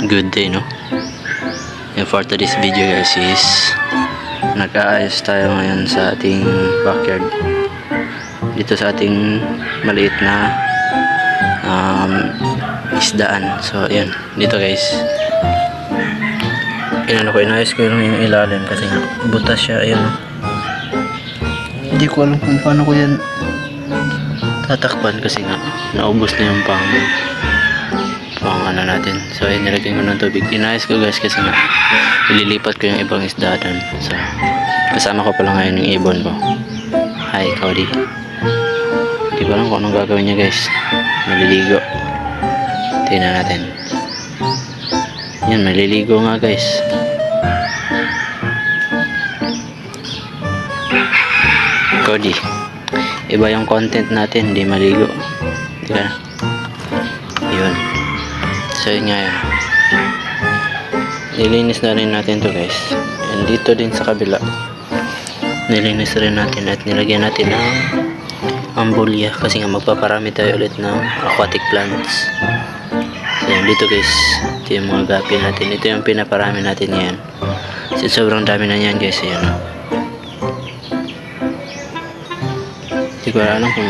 Good day, no? And for today's video guys is nag-aayos tayo ngayon sa ating backyard dito sa ating maliit na isdaan. So ayan, dito guys inayos ko yung ilalim kasi nga butas siya. Ayan, hindi ko alam kung paano ko yan tatakpan kasi nga naubos na yung pang ano natin. So ayun, nilagyan ko ng tubig. Inayos ko guys kasi nga ililipat ko yung ibang isda doon. So kasama ko pala ngayon yung ibon ko. Hi Cody. Hindi ko alam kung anong gagawin niya guys. Maliligo. Tingnan natin. Yan, maliligo nga guys. Cody, iba yung content natin, hindi maligo. Teka. Yun. So yun nga yun. Nilinis na rin natin to guys. And dito din sa kabila nilinis rin natin at nilagyan natin ng ambulya kasi nga magpaparami tayo ulit ng aquatic plants. So yun, dito guys, ito yung mga gapi natin. Ito yung pinaparami natin yan. Kasi sobrang dami na yan guys. Ayan. Hindi ko alam kung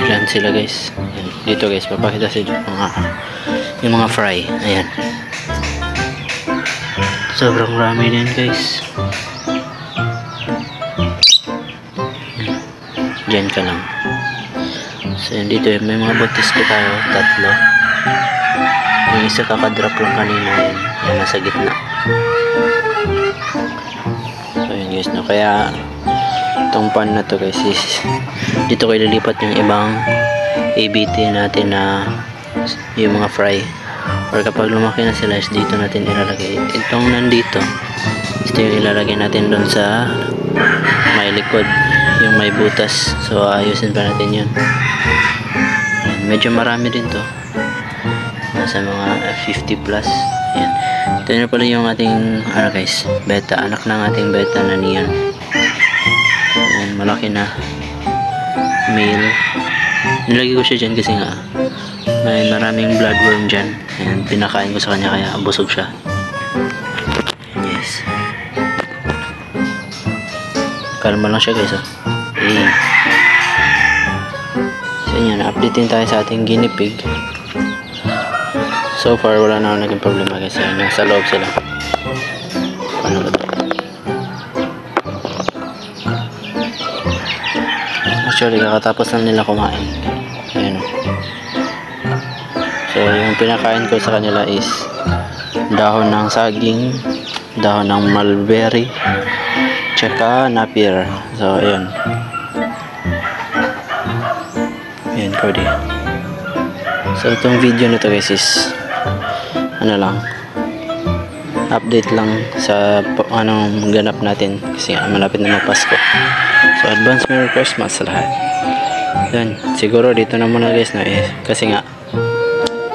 ilan sila guys. Ayan. Dito guys, papakita sa yung mga fry. Ayan. Sobrang rami din guys. Diyan ka lang. So yun, dito may mga buntis ko tayo, 3. Yung isa kakadrop lang kanina. Yan, yan nasa gitna. So yun guys, no? Kaya itong pan na to guys is dito ko ililipat yung ibang ABT natin na yung mga fry, or kapag lumaki na sila is dito natin ilalagay. Itong nandito ito yung ilalagay natin doon sa may likod, yung may butas. So ayusin pa natin yun. Medyo marami din to, nasa mga 50 plus. Ayan. Ito na pala yung ating guys, beta, anak ng ating beta na neon. Ayan, malaki na male. Nilagay ko siya dyan kasi nga may maraming bloodworm dyan. Ayan, pinakain ko sa kanya kaya busog siya. Yes, kalma lang siya guys. Okay. So yun, na-updatein tayo sa ating guinea pig. So far wala na naging problema guys. Ayan, nasa loob sila. Paano ba ito? Actually kakatapos lang nila kumain. Ayan. So yung pinakain ko sa kanila is dahon ng saging, dahon ng mulberry, tsaka napier. So ayan. Ayan, Cody. So itong video na to guys is ano lang, update lang sa anong ganap natin kasi malapit na magpasko. So advance Merry Christmas sa lahat. Yan, siguro dito na muna guys na kasi nga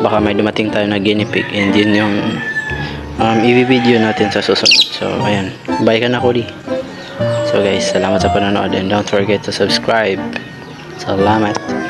baka may dumating tayo na guinea pig and yun yung i-video natin sa susunod. So ayan, bye ka na Cody. So guys, salamat sa panonood and don't forget to subscribe. Salamat.